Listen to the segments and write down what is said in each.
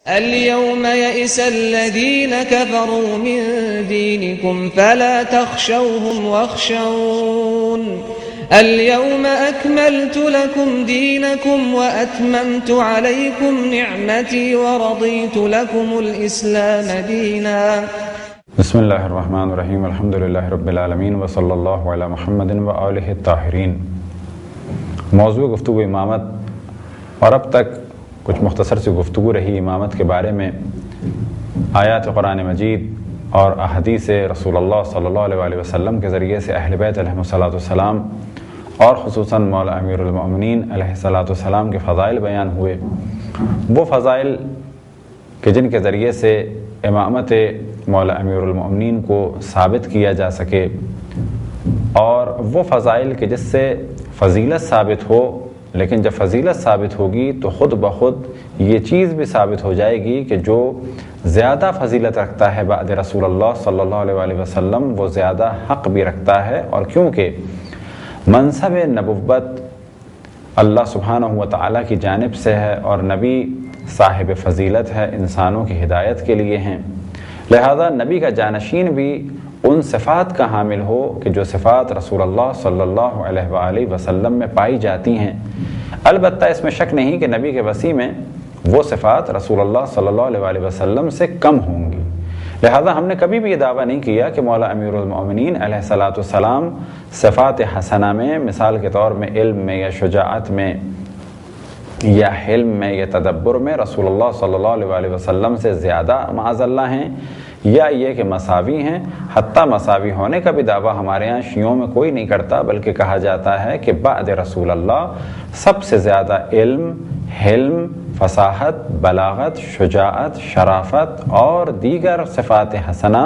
اليوم يئس الذين كفروا من دينكم فلا تخشوهم واخشون اليوم أكملت لكم دينكم وأتممت عليكم نعمتي ورضيت لكم الإسلام دينا. بسم اللہ الرحمن الرحیم الحمد للہ رب العالمین وصلی اللہ علی محمد وآلہ الطاہرین۔ موضوع گفتگو امامت، اور اب تک کچھ مختصر سی گفتگو رہی امامت کے بارے میں۔ آیات قرآن مجید اور احادیث رسول اللہ صلی اللہ علیہ وسلم کے ذریعے سے اہل بیت علیہم السلام اور خصوصاً مولا امیر المؤمنین علیہ السلام کے فضائل بیان ہوئے۔ وہ فضائل کہ جن کے ذریعے سے امامت مولا امیر المؤمنین کو ثابت کیا جا سکے، اور وہ فضائل کہ جس سے فضیلت ثابت ہو، لیکن جب فضیلت ثابت ہوگی تو خود بخود یہ چیز بھی ثابت ہو جائے گی کہ جو زیادہ فضیلت رکھتا ہے بعد رسول اللہ صلی اللہ علیہ وسلم وہ زیادہ حق بھی رکھتا ہے۔ اور کیونکہ منصب نبوت اللہ سبحانہ و تعالیٰ کی جانب سے ہے اور نبی صاحب فضیلت ہے، انسانوں کی ہدایت کے لیے ہیں، لہذا نبی کا جانشین بھی ان صفات کا حامل ہو کہ جو صفات رسول اللہ صلی اللہ علیہ وآلہ وسلم میں پائی جاتی ہیں۔ البتہ اس میں شک نہیں کہ نبی کے وسیع میں وہ صفات رسول اللہ صلی اللہ علیہ وآلہ وسلم سے کم ہوں گی، لہذا ہم نے کبھی بھی یہ دعویٰ نہیں کیا کہ مولا امیر المؤمنین علیہ السلام صفات حسنہ میں، مثال کے طور میں علم میں یا شجاعت میں یا حلم میں یا تدبر میں رسول اللہ صلی اللہ علیہ وآلہ وسلم سے زیادہ معاذ اللہ ہیں، یا یہ کہ مساوی ہیں۔ حتیٰ مساوی ہونے کا بھی دعویٰ ہمارے ہاں شیعوں میں کوئی نہیں کرتا، بلکہ کہا جاتا ہے کہ بعد رسول اللہ سب سے زیادہ علم، حلم، فصاحت، بلاغت، شجاعت، شرافت اور دیگر صفات حسنہ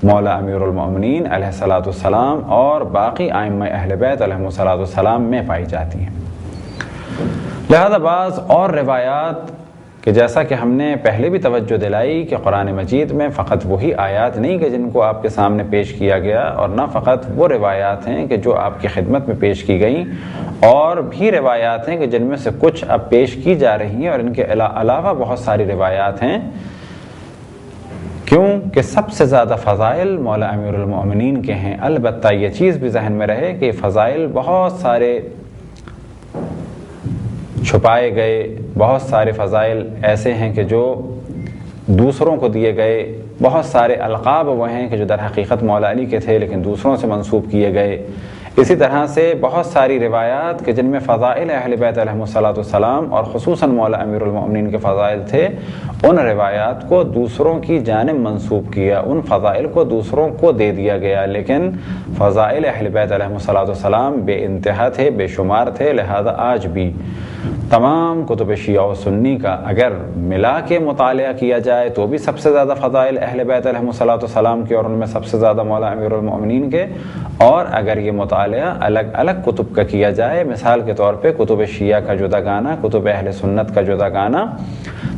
مولا امیر المؤمنین علیہ السلام اور باقی ائمہ اہل بیت علیہم السلام میں پائی جاتی ہیں۔ لہذا بعض اور روایات کہ جیسا کہ ہم نے پہلے بھی توجہ دلائی کہ قرآن مجید میں فقط وہی آیات نہیں کہ جن کو آپ کے سامنے پیش کیا گیا، اور نہ فقط وہ روایات ہیں کہ جو آپ کی خدمت میں پیش کی گئیں، اور بھی روایات ہیں کہ جن میں سے کچھ اب پیش کی جا رہی ہیں، اور ان کے علاوہ بہت ساری روایات ہیں۔ کیوں کہ سب سے زیادہ فضائل مولا امیر المؤمنین کے ہیں۔ البتہ یہ چیز بھی ذہن میں رہے کہ فضائل بہت سارے چھپائے گئے، بہت سارے فضائل ایسے ہیں کہ جو دوسروں کو دیے گئے، بہت سارے القاب وہ ہیں کہ جو در حقیقت مولا علی کے تھے لیکن دوسروں سے منسوب کیے گئے۔ اسی طرح سے بہت ساری روایات کہ جن میں فضائل اہل بیت علیہم السلام اور خصوصاً مولا امیر المؤمنین کے فضائل تھے، ان روایات کو دوسروں کی جانب منسوب کیا، ان فضائل کو دوسروں کو دے دیا گیا، لیکن فضائل اہل بیت علیہم السلام بے انتہا تھے، بے شمار تھے۔ لہذا آج بھی تمام کتب شیعہ و سنی کا اگر ملا کے مطالعہ کیا جائے تو بھی سب سے زیادہ فضائل اہل بیت علیہم السلام کے، اور ان میں سب سے زیادہ مولا امیر المؤمنین کے، اور اگر یہ مطالعہ الگ الگ کتب کا کیا جائے، مثال کے طور پہ کتب شیعہ کا جدا گانا، کتب اہل سنت کا جدا گانا،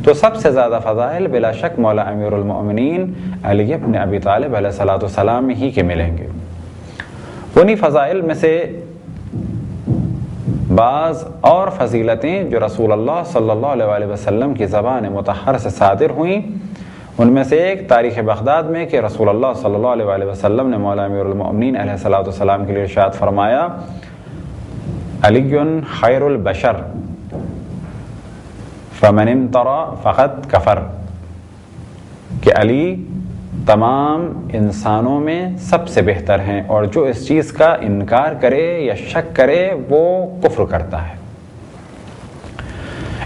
تو سب سے زیادہ فضائل بلا شک مولا امیر المؤمنین علی ابن ابی طالب علیہ السلام ہی کے ملیں گے۔ انہی فضائل میں سے بعض اور فضیلتیں جو رسول اللہ صلی اللہ علیہ وسلم کی زبان مطہر سے صادر ہوئیں، ان میں سے ایک تاریخ بغداد میں کہ رسول اللہ صلی اللہ علیہ وسلم نے مولا امیر المؤمنین علیہ السلام کے لیے ارشاد فرمایا، علی خیر البشر فمن امترا فقد کفر، کہ علی تمام انسانوں میں سب سے بہتر ہیں، اور جو اس چیز کا انکار کرے یا شک کرے وہ کفر کرتا ہے۔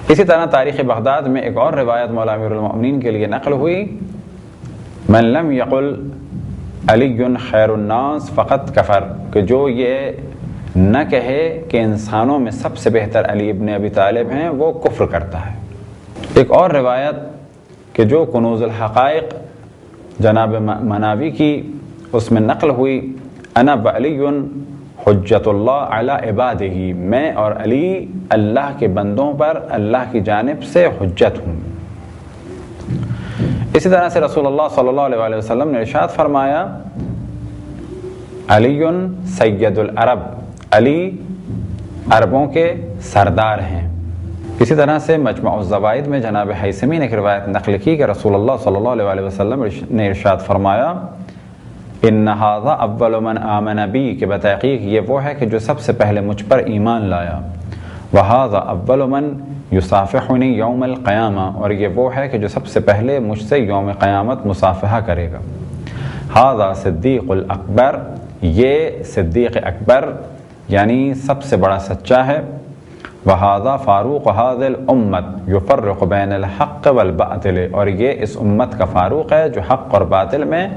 اسی طرح تاریخ بغداد میں ایک اور روایت مولا امیر المؤمنین کے لیے نقل ہوئی، من لم یقل علی خیر الناس فقط کفر، کہ جو یہ نہ کہے کہ انسانوں میں سب سے بہتر علی ابن ابی طالب ہیں وہ کفر کرتا ہے۔ ایک اور روایت کہ جو کنوز الحقائق جناب مناوی کی، اس میں نقل ہوئی، انا وعلی حجت اللہ علی عبادہ، میں اور علی اللہ کے بندوں پر اللہ کی جانب سے حجت ہوں۔ اسی طرح سے رسول اللہ صلی اللہ علیہ وسلم نے ارشاد فرمایا، علی سید العرب، علی عربوں کے سردار ہیں۔ اسی طرح سے مجمع الزوائد میں جناب حیثمی نے ایک روایت نقل کی کہ رسول اللہ صلی اللہ علیہ وسلم نے ارشاد فرمایا ان ھذا اول من آمن بی، کہ بتحقیق یہ وہ ہے کہ جو سب سے پہلے مجھ پر ایمان لایا، وھذا اول من یصافحنی یوم القیامہ، اور یہ وہ ہے کہ جو سب سے پہلے مجھ سے یوم قیامت مصافحہ کرے گا، ھذا صدیق الاکبر، یہ صدیق اکبر یعنی سب سے بڑا سچا ہے، وھذا فاروق ھذی الامت یفرق بین الحق والباطل، اور یہ اس امت کا فاروق ہے جو حق اور باطل میں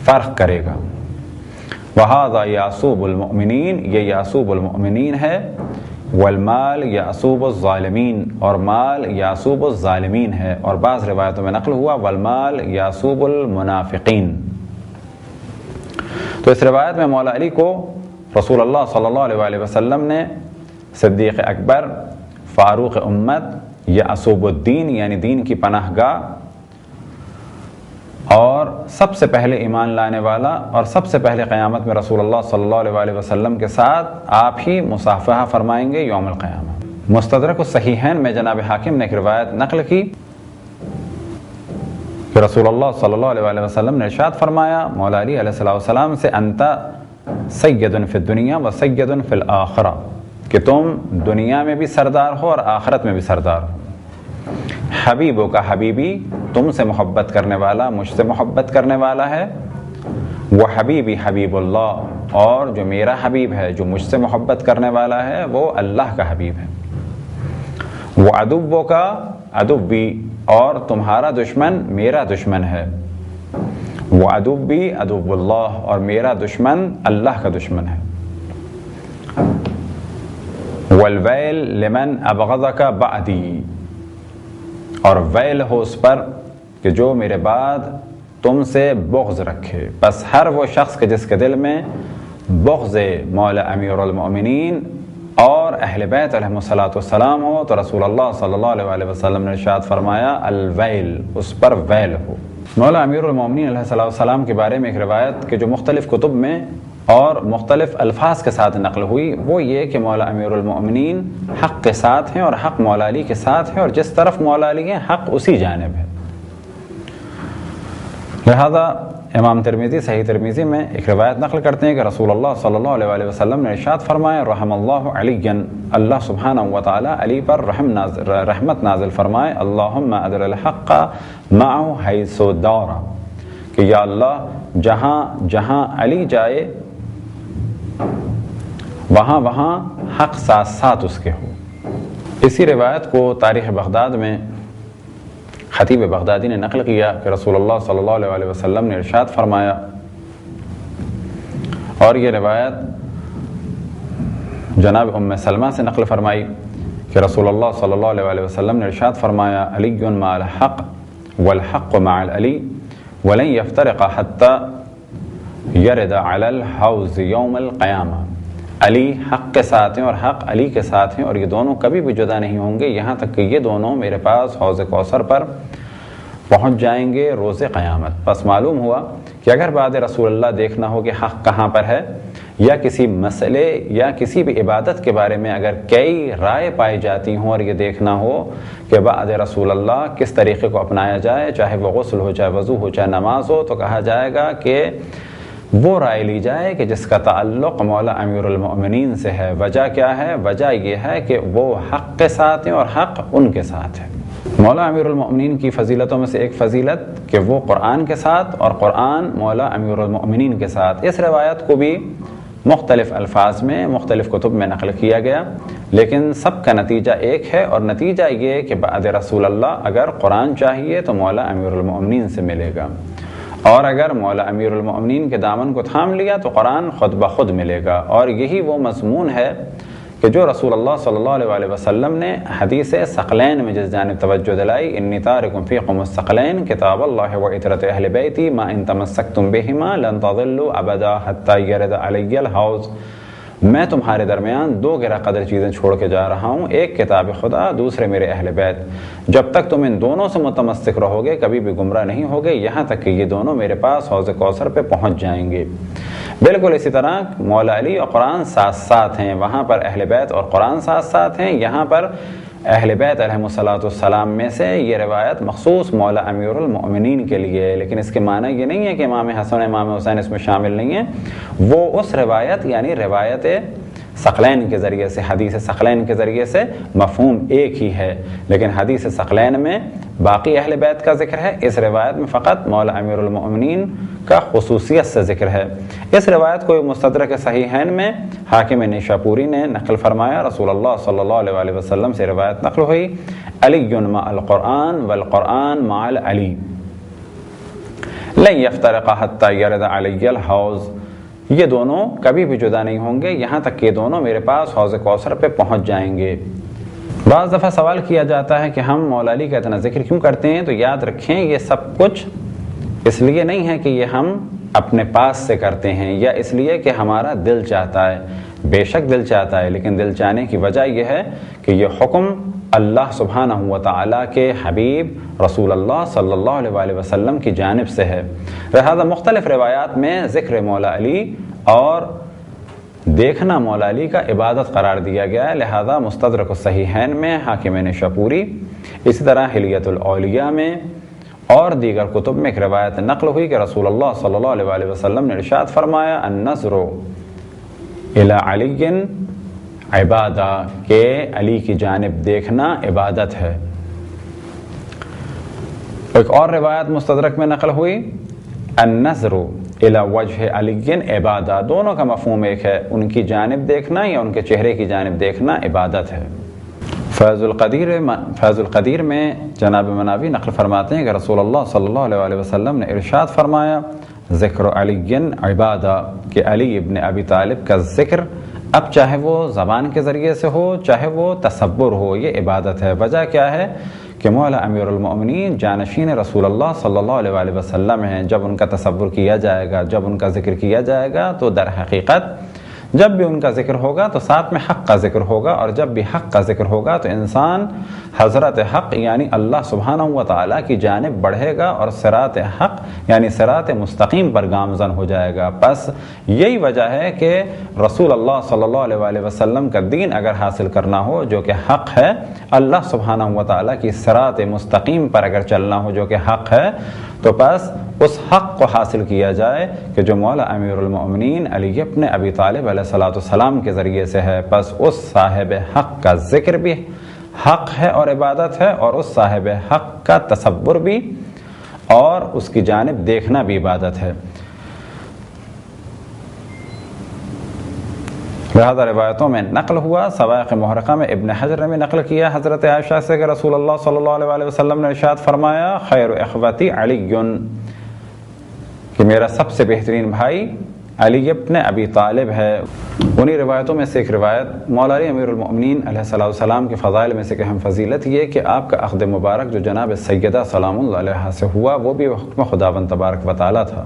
فرق کرے گا، وھذا یعصوب المؤمنین، یہ یعصوب المؤمنین ہے، والمال یعصوب الظالمین، اور مال یعصوب الظالمین ہے، اور بعض روایتوں میں نقل ہوا والمال یعصوب المنافقین۔ تو اس روایت میں مولا علی کو رسول اللہ صلی اللہ علیہ وسلم نے صدیق اکبر، فاروق امت، یعصوب الدین یعنی دین کی پناہ گاہ، اور سب سے پہلے ایمان لانے والا، اور سب سے پہلے قیامت میں رسول اللہ صلی اللہ علیہ وسلم کے ساتھ آپ ہی مصافحہ فرمائیں گے یوم القیامہ۔ مستدرک الصحیحین میں جناب حاکم نے ایک روایت نقل کی کہ رسول اللہ صلی اللہ علیہ وسلم نے ارشاد فرمایا مولا علی علیہ السلام سے انت سید فی الدنیا و سید فی الآخرہ، کہ تم دنیا میں بھی سردار ہو اور آخرت میں بھی سردار ہو، حبیبوں کا حبیبی، تم سے محبت کرنے والا مجھ سے محبت کرنے والا ہے، وہ حبیبی حبیب اللہ، اور جو میرا حبیب ہے جو مجھ سے محبت کرنے والا ہے وہ اللہ کا حبیب ہے، وہ عدووں کا عدوی، اور تمہارا دشمن میرا دشمن ہے، وہ عدوی عدو اللہ، اور میرا دشمن اللہ کا دشمن ہے، والویل لمن ابغضک بعدی، اور ویل ہو اس پر کہ جو میرے بعد تم سے بغض رکھے، بس ہر وہ شخص کے جس کے دل میں بغض مولا امیر المؤمنین اور اہل بیت علیہم السلام ہو تو رسول اللہ صلی اللہ علیہ وسلم نے ارشاد فرمایا الویل، اس پر ویل ہو۔ مولا امیر المؤمنین علیہ السلام کے بارے میں ایک روایت کہ جو مختلف کتب میں اور مختلف الفاظ کے ساتھ نقل ہوئی وہ یہ کہ مولا امیر المؤمنین حق کے ساتھ ہیں اور حق مولا علی کے ساتھ ہے، اور جس طرف مولا علی ہیں حق اسی جانب ہے۔ لہذا امام ترمذی صحیح ترمذی میں ایک روایت نقل کرتے ہیں کہ رسول اللہ صلی اللہ علیہ وسلم نے ارشاد فرمایا رحم اللہ علی، اللہ سبحانہ و تعالی علی پر رحمت نازل فرمائے، اللہم ادر الحق معه حیث دار، کہ یا اللہ جہاں جہاں علی جائے وہاں وہاں حق ساتھ ساتھ اس کے ہو۔ اسی روایت کو تاریخ بغداد میں خطیب بغدادی نے نقل کیا کہ رسول اللہ صلی اللہ علیہ وسلم نے ارشاد فرمایا، اور یہ روایت جناب ام سلمہ سے نقل فرمائی کہ رسول اللہ صلی اللہ علیہ وسلم نے ارشاد فرمایا علی مع الحق والحق مع العلی ولن یفترق حتی یرد علی الحوض یوم القیامہ، علی حق کے ساتھ ہیں اور حق علی کے ساتھ ہیں، اور یہ دونوں کبھی بھی جدا نہیں ہوں گے یہاں تک کہ یہ دونوں میرے پاس حوض کوثر پر پہنچ جائیں گے روز قیامت۔ پس معلوم ہوا کہ اگر بعد رسول اللہ دیکھنا ہو کہ حق کہاں پر ہے، یا کسی مسئلے یا کسی بھی عبادت کے بارے میں اگر کئی رائے پائی جاتی ہوں اور یہ دیکھنا ہو کہ بعد رسول اللہ کس طریقے کو اپنایا جائے، چاہے وہ غسل ہو، چاہے وضو ہو، چاہے نماز ہو، تو کہا جائے گا کہ وہ رائے لی جائے کہ جس کا تعلق مولا امیر المؤمنین سے ہے۔ وجہ کیا ہے؟ وجہ یہ ہے کہ وہ حق کے ساتھ ہیں اور حق ان کے ساتھ ہے۔ مولا امیر المؤمنین کی فضیلتوں میں سے ایک فضیلت کہ وہ قرآن کے ساتھ اور قرآن مولا امیر المؤمنین کے ساتھ۔ اس روایت کو بھی مختلف الفاظ میں مختلف کتب میں نقل کیا گیا، لیکن سب کا نتیجہ ایک ہے، اور نتیجہ یہ کہ بعد رسول اللہ اگر قرآن چاہیے تو مولا امیر المؤمنین سے ملے گا، اور اگر مولا امیر المؤمنین کے دامن کو تھام لیا تو قرآن خود بخود ملے گا۔ اور یہی وہ مضمون ہے کہ جو رسول اللہ صلی اللہ علیہ وسلم نے حدیث ثقلین میں جس جانب توجہ دلائی، انی تارک فیکم الثقلین کتاب اللہ و عطرۃ اہل بیتی ما ان تمسکتم بہما لن تضلوا ابدا حتی یرد علی الحوض، میں تمہارے درمیان دو گرہ قدر چیزیں چھوڑ کے جا رہا ہوں، ایک کتاب خدا، دوسرے میرے اہل بیت، جب تک تم ان دونوں سے متمسک رہو گے کبھی بھی گمراہ نہیں ہوگے، یہاں تک کہ یہ دونوں میرے پاس حوض کوثر پہ پہنچ جائیں گے۔ بالکل اسی طرح مولا علی اور قرآن ساتھ ساتھ ہیں، وہاں پر اہل بیت اور قرآن ساتھ ساتھ ہیں، یہاں پر اہل بیت علیہم میں سے یہ روایت مخصوص مولا امیر المؤمنین کے لیے ہے، لیکن اس کے معنی یہ نہیں ہے کہ امام حسن امام حسین اس میں شامل نہیں ہیں، وہ اس روایت یعنی روایت ثقلین کے ذریعے سے، حدیث ثقلین کے ذریعے سے مفہوم ایک ہی ہے، لیکن حدیث ثقلین میں باقی اہل بیت کا ذکر ہے، اس روایت میں فقط مولا امیر المؤمنین کا خصوصیت سے ذکر ہے۔ اس روایت کو مستدرک صحیحین میں حاکم نیشاپوری نے نقل فرمایا، رسول اللہ صلی اللہ علیہ وسلم سے روایت نقل ہوئی، علی مع القرآن والقرآن مع العلی لن یفترق حتی یرد علی الحوض، یہ دونوں کبھی بھی جدا نہیں ہوں گے یہاں تک کہ دونوں میرے پاس حوض کوثر پہ پہنچ جائیں گے۔ بعض دفعہ سوال کیا جاتا ہے کہ ہم مولا علی کا اتنا ذکر کیوں کرتے ہیں، تو یاد رکھیں یہ سب کچھ اس لیے نہیں ہے کہ یہ ہم اپنے پاس سے کرتے ہیں یا اس لیے کہ ہمارا دل چاہتا ہے، بے شک دل چاہتا ہے، لیکن دل چاہنے کی وجہ یہ ہے کہ یہ حکم اللہ سبحانہ و تعالیٰ کے حبیب رسول اللہ صلی اللہ علیہ وسلم کی جانب سے ہے۔ لہذا مختلف روایات میں ذکر مولا علی اور دیکھنا مولا علی کا عبادت قرار دیا گیا ہے، لہذا مستدرک الصحیحین میں حاکم نیشاپوری، اسی طرح حلیۃ الاولیاء میں اور دیگر کتب میں ایک روایت نقل ہوئی کہ رسول اللہ صلی اللہ علیہ وسلم نے ارشاد فرمایا النظر الی علی عبادہ، کہ علی کی جانب دیکھنا عبادت ہے۔ ایک اور روایت مستدرک میں نقل ہوئی النظر الی وجہ علی عبادہ، دونوں کا مفہوم ایک ہے، ان کی جانب دیکھنا یا ان کے چہرے کی جانب دیکھنا عبادت ہے۔ فیض القدیر میں جناب مناوی نقل فرماتے ہیں کہ رسول اللہ صلی اللہ علیہ وسلم نے ارشاد فرمایا ذکر علی عبادہ، کہ علی ابن ابی طالب کا ذکر اب چاہے وہ زبان کے ذریعے سے ہو چاہے وہ تصور ہو، یہ عبادت ہے۔ وجہ کیا ہے کہ مولا امیر المؤمنین جانشین رسول اللہ صلی اللہ علیہ وسلم ہیں، جب ان کا تصور کیا جائے گا، جب ان کا ذکر کیا جائے گا تو در حقیقت جب بھی ان کا ذکر ہوگا تو ساتھ میں حق کا ذکر ہوگا، اور جب بھی حق کا ذکر ہوگا تو انسان حضرت حق یعنی اللہ سبحانہ و تعالیٰ کی جانب بڑھے گا اور صراط حق یعنی صراط مستقیم پر گامزن ہو جائے گا۔ پس یہی وجہ ہے کہ رسول اللہ صلی اللہ علیہ وسلم کا دین اگر حاصل کرنا ہو جو کہ حق ہے، اللہ سبحانہ و تعالیٰ کی صراط مستقیم پر اگر چلنا ہو جو کہ حق ہے، تو بس اس حق کو حاصل کیا جائے کہ جو مولا امیر المؤمنین علی ابن ابی طالب علیہ السلام کے ذریعے سے ہے۔ پس اس صاحب حق کا ذکر بھی حق ہے اور عبادت ہے، اور اس صاحب حق کا تصور بھی اور اس کی جانب دیکھنا بھی عبادت ہے۔ لہذا روایتوں میں نقل ہوا، سوائق محرقہ میں ابن حجر نے بھی نقل کیا حضرت عائشہ سے کہ رسول اللہ صلی اللہ علیہ وسلم نے ارشاد فرمایا خیر اخوتی علی، کہ میرا سب سے بہترین بھائی علی ابن ابی طالب ہے۔ انہی روایتوں میں سے ایک روایت مولا علی امیر المؤمنین علیہ السلام کے فضائل میں سے کہ اہم فضیلت یہ کہ آپ کا عقد مبارک جو جناب سیدہ سلام اللہ علیہ سے ہوا وہ بھی حکم خداوند تبارک و تعالیٰ تھا۔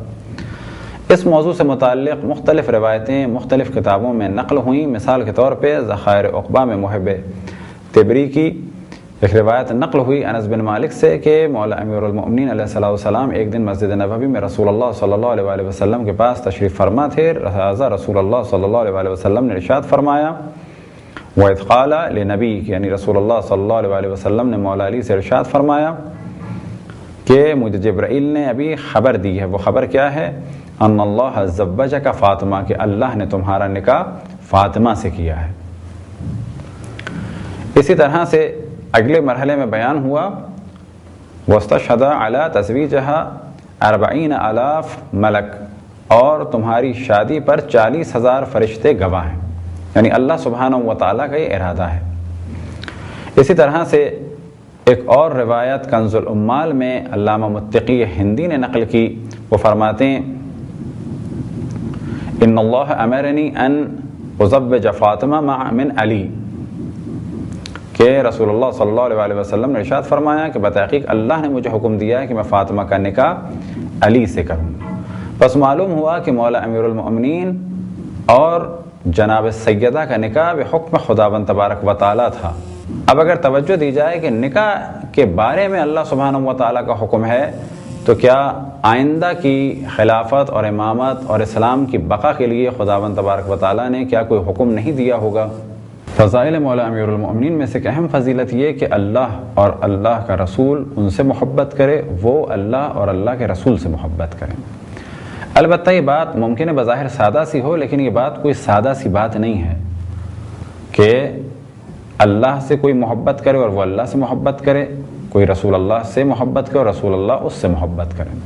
اس موضوع سے متعلق مختلف روایتیں مختلف کتابوں میں نقل ہوئیں، مثال کے طور پہ ذخائر عقبہ میں محب تبری کی ایک روایت نقل ہوئی انس بن مالک سے کہ مولا امیر المؤمنین علیہ السلام ایک دن مسجد نبوی میں رسول اللہ صلی اللہ علیہ وسلم کے پاس تشریف فرما تھے، لہذا رسول اللہ صلی اللہ علیہ وسلم نے ارشاد فرمایا وَإِذْ قَالَ لِنَبِيِّكَ، یعنی رسول اللہ صلی اللہ علیہ وسلم نے مولا علی سے ارشاد فرمایا کہ مجھے جبرائیل نے ابھی خبر دی ہے۔ وہ خبر کیا ہے؟ ان اللہ زوجک فاطمہ، کہ اللہ نے تمہارا نکاح فاطمہ سے کیا ہے۔ اسی طرح سے اگلے مرحلے میں بیان ہوا واستشہد علی تزویجہا 40,000 ملک، اور تمہاری شادی پر 40,000 فرشتے گواہ ہیں، یعنی اللہ سبحانہ و تعالیٰ کا یہ ارادہ ہے۔ اسی طرح سے ایک اور روایت کنز العمال میں علامہ متقی ہندی نے نقل کی، وہ فرماتے ہیں ان اللہ امرنی ان ازوج فاطمہ من علی، کہ رسول اللہ صلی اللہ علیہ وسلم نے ارشاد فرمایا کہ بتحقیق اللہ نے مجھے حکم دیا ہے کہ میں فاطمہ کا نکاح علی سے کروں۔ بس معلوم ہوا کہ مولا امیر المؤمنین اور جناب سیدہ کا نکاح بحکم خداوند تبارک و تعالیٰ تھا۔ اب اگر توجہ دی جائے کہ نکاح کے بارے میں اللہ سبحانہ و تعالیٰ کا حکم ہے، تو کیا آئندہ کی خلافت اور امامت اور اسلام کی بقا کے لیے خداوند تبارک و تعالیٰ نے کیا کوئی حکم نہیں دیا ہوگا؟ فضائل مولا امیر المؤمنین میں سے ایک اہم فضیلت یہ کہ اللہ اور اللہ کا رسول ان سے محبت کرے، وہ اللہ اور اللہ کے رسول سے محبت کریں۔ البتہ یہ بات ممکن ہے بظاہر سادہ سی ہو، لیکن یہ بات کوئی سادہ سی بات نہیں ہے کہ اللہ سے کوئی محبت کرے اور وہ اللہ سے محبت کرے، کوئی رسول اللہ سے محبت کرے اور رسول اللہ اس سے محبت کرے۔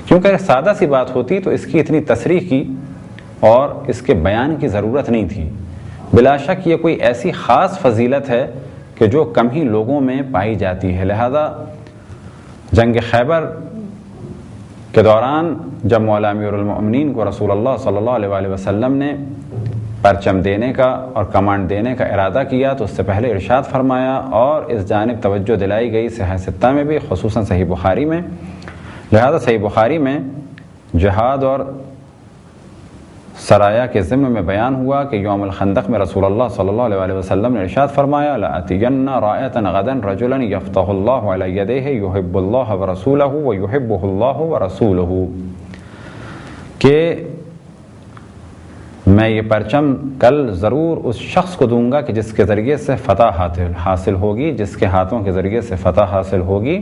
کیونکہ اگر سادہ سی بات ہوتی تو اس کی اتنی تصریح کی اور اس کے بیان کی ضرورت نہیں تھی۔ بلا شک یہ کوئی ایسی خاص فضیلت ہے کہ جو کم ہی لوگوں میں پائی جاتی ہے، لہذا جنگ خیبر کے دوران جب مولا امیر المؤمنین کو رسول اللہ صلی اللہ علیہ وآلہ وسلم نے پرچم دینے کا اور کمانڈ دینے کا ارادہ کیا تو اس سے پہلے ارشاد فرمایا اور اس جانب توجہ دلائی گئی صحیح ستہ میں بھی، خصوصاً صحیح بخاری میں۔ لہذا صحیح بخاری میں جہاد اور سرایا کے ضمن میں بیان ہوا کہ یوم الخندق میں رسول اللہ صلی اللہ علیہ وآلہ وسلم نے ارشاد فرمایا لَأَتِيَنَّ رَائِيَةً غَدًا رَجُلًا يَفْتَحُ اللَّهُ عَلَى يَدَيْهِ يُحِبُّ اللَّهَ وَرَسُولَهُ وَيُحِبُّهُ اللَّهُ وَرَسُولُهُ، کہ میں یہ پرچم کل ضرور اس شخص کو دوں گا کہ جس کے ذریعے سے فتح حاصل ہوگی، جس کے ہاتھوں کے ذریعے سے فتح حاصل ہوگی،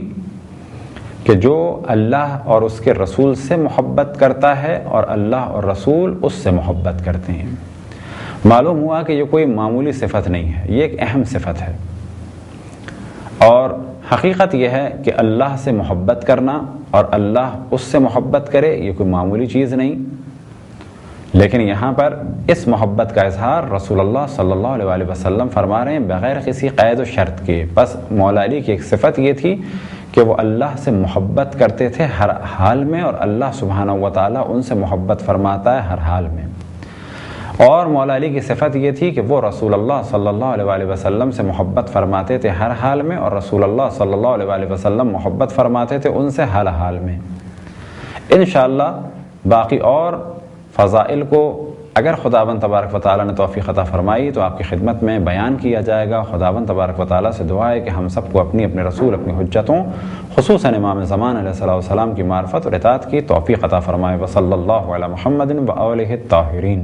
کہ جو اللہ اور اس کے رسول سے محبت کرتا ہے اور اللہ اور رسول اس سے محبت کرتے ہیں۔ معلوم ہوا کہ یہ کوئی معمولی صفت نہیں ہے، یہ ایک اہم صفت ہے، اور حقیقت یہ ہے کہ اللہ سے محبت کرنا اور اللہ اس سے محبت کرے یہ کوئی معمولی چیز نہیں، لیکن یہاں پر اس محبت کا اظہار رسول اللہ صلی اللہ علیہ وآلہ وسلم فرما رہے ہیں بغیر کسی قید و شرط کے۔ بس مولا علی کی ایک صفت یہ تھی کہ وہ اللہ سے محبت کرتے تھے ہر حال میں، اور اللہ سبحانہ و تعالیٰ ان سے محبت فرماتا ہے ہر حال میں۔ اور مولا علی کی صفت یہ تھی کہ وہ رسول اللہ صلی اللہ علیہ وآلہ وسلم سے محبت فرماتے تھے ہر حال میں، اور رسول اللہ صلی اللہ علیہ وآلہ وسلم محبت فرماتے تھے ان سے ہر حال میں۔ انشاءاللہ باقی اور فضائل کو اگر خداوند تبارک و تعالیٰ نے توفیق عطا فرمائی تو آپ کی خدمت میں بیان کیا جائے گا۔ خداوند تبارک و تعالیٰ سے دعا ہے کہ ہم سب کو اپنے رسول، اپنی حجتوں، خصوصاً امام زمان علیہ السلام کی معرفت اور اطاعت کی توفیق عطا فرمائے۔ وصلی اللہ علی محمد و آلہ الطاہرین۔